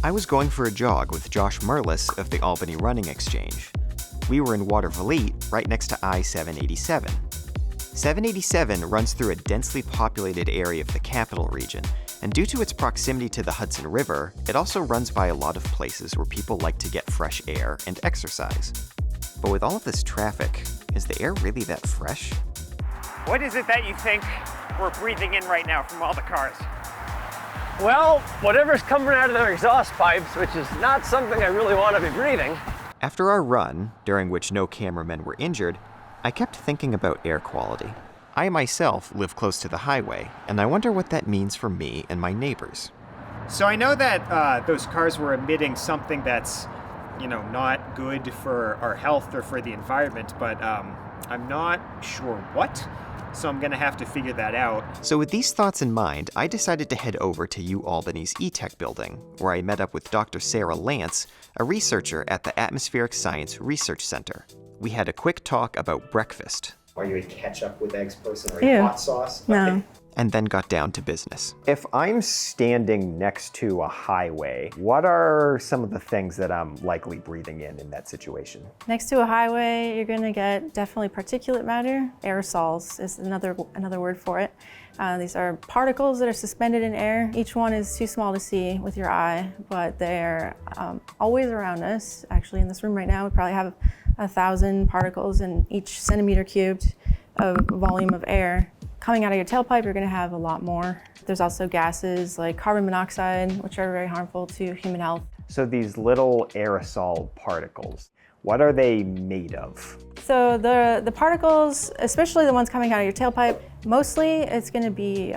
I was going for a jog with Josh Merlis of the Albany Running Exchange. We were in Watervliet, right next to I-787. 787 runs through a densely populated area of the capital region, and due to its proximity to the Hudson River, it also runs by a lot of places where people like to get fresh air and exercise. But with all of this traffic, is the air really that fresh? What is it that you think we're breathing in right now from all the cars? Well, whatever's coming out of their exhaust pipes, which is not something I really want to be breathing. After our run, during which no cameramen were injured, I kept thinking about air quality. I myself live close to the highway, and I wonder what that means for me and my neighbors. So I know that those cars were emitting something that's, not good for our health or for the environment, but I'm not sure what. So I'm gonna have to figure that out. So with these thoughts in mind, I decided to head over to UAlbany's eTech building, where I met up with Dr. Sarah Lance, a researcher at the Atmospheric Science Research Center. We had a quick talk about breakfast. Are you a ketchup with eggs person or Ew. a hot sauce? No. Okay. And then got down to business. If I'm standing next to a highway, what are some of the things that I'm likely breathing in that situation? Next to a highway, you're gonna get definitely particulate matter. Aerosols is another word for it. These are particles that are suspended in air. Each one is too small to see with your eye, but they're always around us. Actually, in this room right now, we probably have 1,000 particles in each centimeter cubed of volume of air. Coming out of your tailpipe, you're gonna have a lot more. There's also gases like carbon monoxide, which are very harmful to human health. So these little aerosol particles, what are they made of? So the particles, especially the ones coming out of your tailpipe, mostly it's gonna be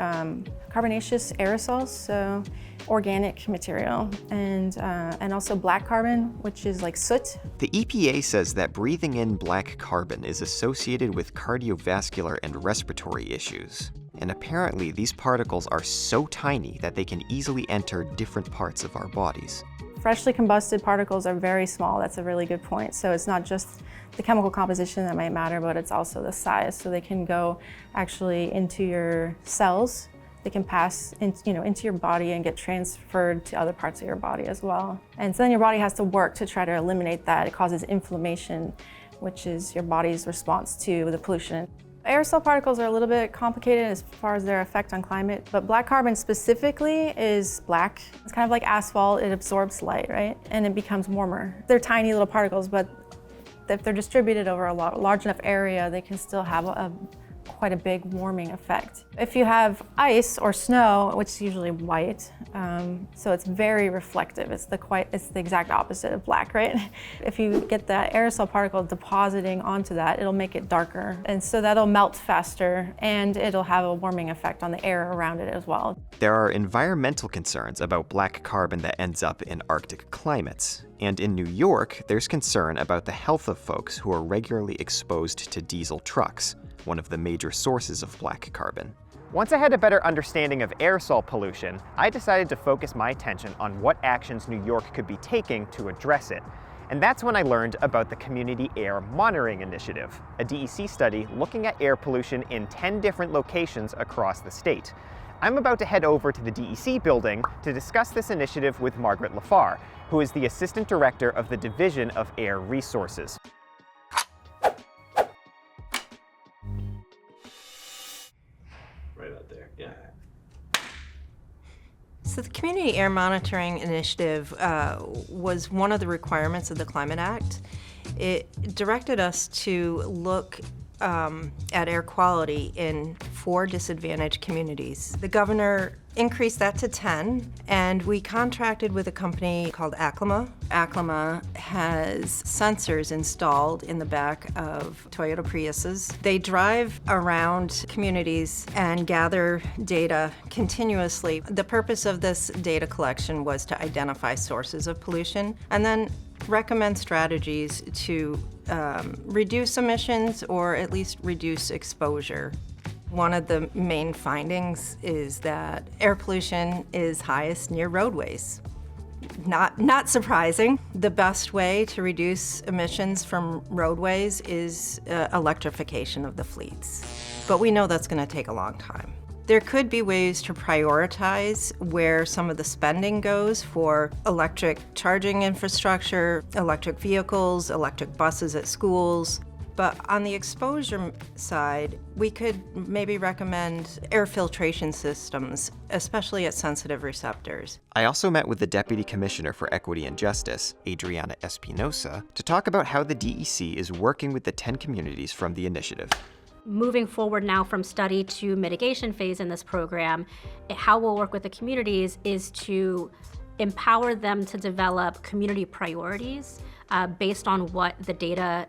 carbonaceous aerosols, so organic material, and also black carbon, which is like soot. The EPA says that breathing in black carbon is associated with cardiovascular and respiratory issues. And apparently these particles are so tiny that they can easily enter different parts of our bodies. Freshly combusted particles are very small. That's a really good point. So it's not just the chemical composition that might matter, but it's also the size. So they can go actually into your cells. They can pass into your body and get transferred to other parts of your body as well. And so then your body has to work to try to eliminate that. It causes inflammation, which is your body's response to the pollution. Aerosol particles are a little bit complicated as far as their effect on climate, but black carbon specifically is black. It's kind of like asphalt, it absorbs light, right? And it becomes warmer. They're tiny little particles, but if they're distributed over a large enough area, they can still have quite a big warming effect. If you have ice or snow, which is usually white, so it's very reflective. It's the exact opposite of black, right? If you get that aerosol particle depositing onto that, it'll make it darker. And so that'll melt faster and it'll have a warming effect on the air around it as well. There are environmental concerns about black carbon that ends up in Arctic climates. And in New York, there's concern about the health of folks who are regularly exposed to diesel trucks, one of the major sources of black carbon. Once I had a better understanding of aerosol pollution, I decided to focus my attention on what actions New York could be taking to address it. And that's when I learned about the Community Air Monitoring Initiative, a DEC study looking at air pollution in 10 different locations across the state. I'm about to head over to the DEC building to discuss this initiative with Margaret Lafar, who is the Assistant Director of the Division of Air Resources. Right out there, yeah. So the Community Air Monitoring Initiative was one of the requirements of the Climate Act. It directed us to look at air quality in 4 disadvantaged communities. The governor increased that to 10, and we contracted with a company called Aclima. Aclima has sensors installed in the back of Toyota Priuses. They drive around communities and gather data continuously. The purpose of this data collection was to identify sources of pollution and then recommend strategies to reduce emissions or at least reduce exposure. One of the main findings is that air pollution is highest near roadways. Not surprising. The best way to reduce emissions from roadways is electrification of the fleets. But we know that's going to take a long time. There could be ways to prioritize where some of the spending goes for electric charging infrastructure, electric vehicles, electric buses at schools. But on the exposure side, we could maybe recommend air filtration systems, especially at sensitive receptors. I also met with the Deputy Commissioner for Equity and Justice, Adriana Espinosa, to talk about how the DEC is working with the 10 communities from the initiative. Moving forward now from study to mitigation phase in this program, how we'll work with the communities is to empower them to develop community priorities based on what the data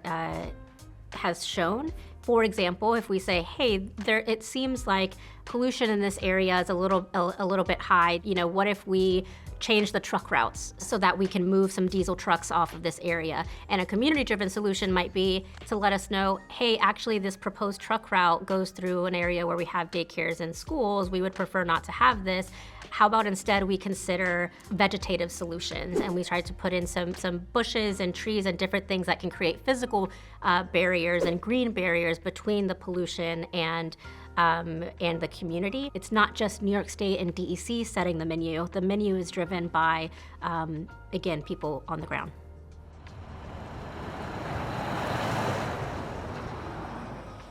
has shown. For example, if we say, hey, it seems like pollution in this area is a little bit high, what if we change the truck routes so that we can move some diesel trucks off of this area? And a community-driven solution might be to let us know, hey, actually this proposed truck route goes through an area where we have daycares and schools. We would prefer not to have this. How about instead we consider vegetative solutions, and we try to put in some bushes and trees and different things that can create physical barriers and green barriers between the pollution and the community. It's not just New York State and DEC setting the menu. The menu is driven by, again, people on the ground.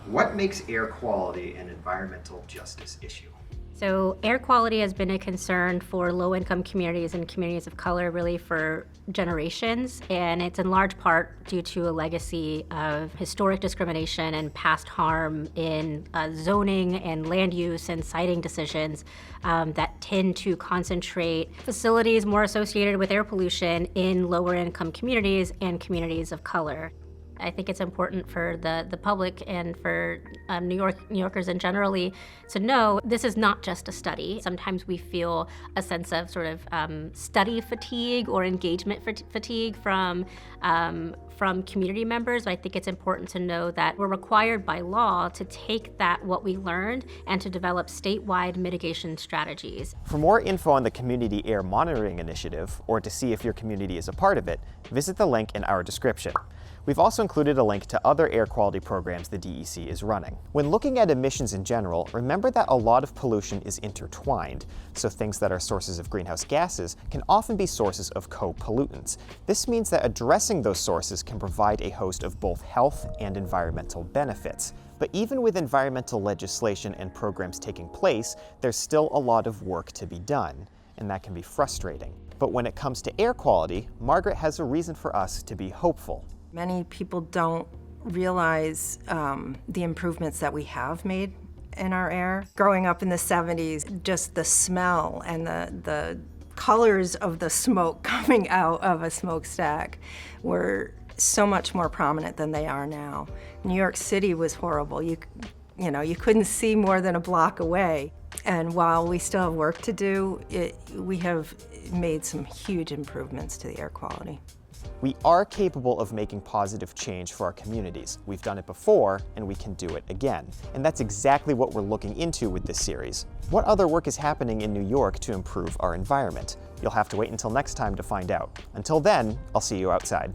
What makes air quality an environmental justice issue? So air quality has been a concern for low-income communities and communities of color really for generations, and it's in large part due to a legacy of historic discrimination and past harm in zoning and land use and siting decisions that tend to concentrate facilities more associated with air pollution in lower-income communities and communities of color. I think it's important for the public and for New Yorkers in generally to know this is not just a study. Sometimes we feel a sense of sort of study fatigue or engagement fatigue from community members. But I think it's important to know that we're required by law to take what we learned and to develop statewide mitigation strategies. For more info on the Community Air Monitoring Initiative, or to see if your community is a part of it, visit the link in our description. We've also included a link to other air quality programs the DEC is running. When looking at emissions in general, remember that a lot of pollution is intertwined, so things that are sources of greenhouse gases can often be sources of co-pollutants. This means that addressing those sources can provide a host of both health and environmental benefits. But even with environmental legislation and programs taking place, there's still a lot of work to be done, and that can be frustrating. But when it comes to air quality, Margaret has a reason for us to be hopeful. Many people don't realize the improvements that we have made in our air. Growing up in the 70s, just the smell and the colors of the smoke coming out of a smokestack were so much more prominent than they are now. New York City was horrible. You couldn't see more than a block away. And while we still have work to do, we have made some huge improvements to the air quality. We are capable of making positive change for our communities. We've done it before, and we can do it again. And that's exactly what we're looking into with this series. What other work is happening in New York to improve our environment? You'll have to wait until next time to find out. Until then, I'll see you outside.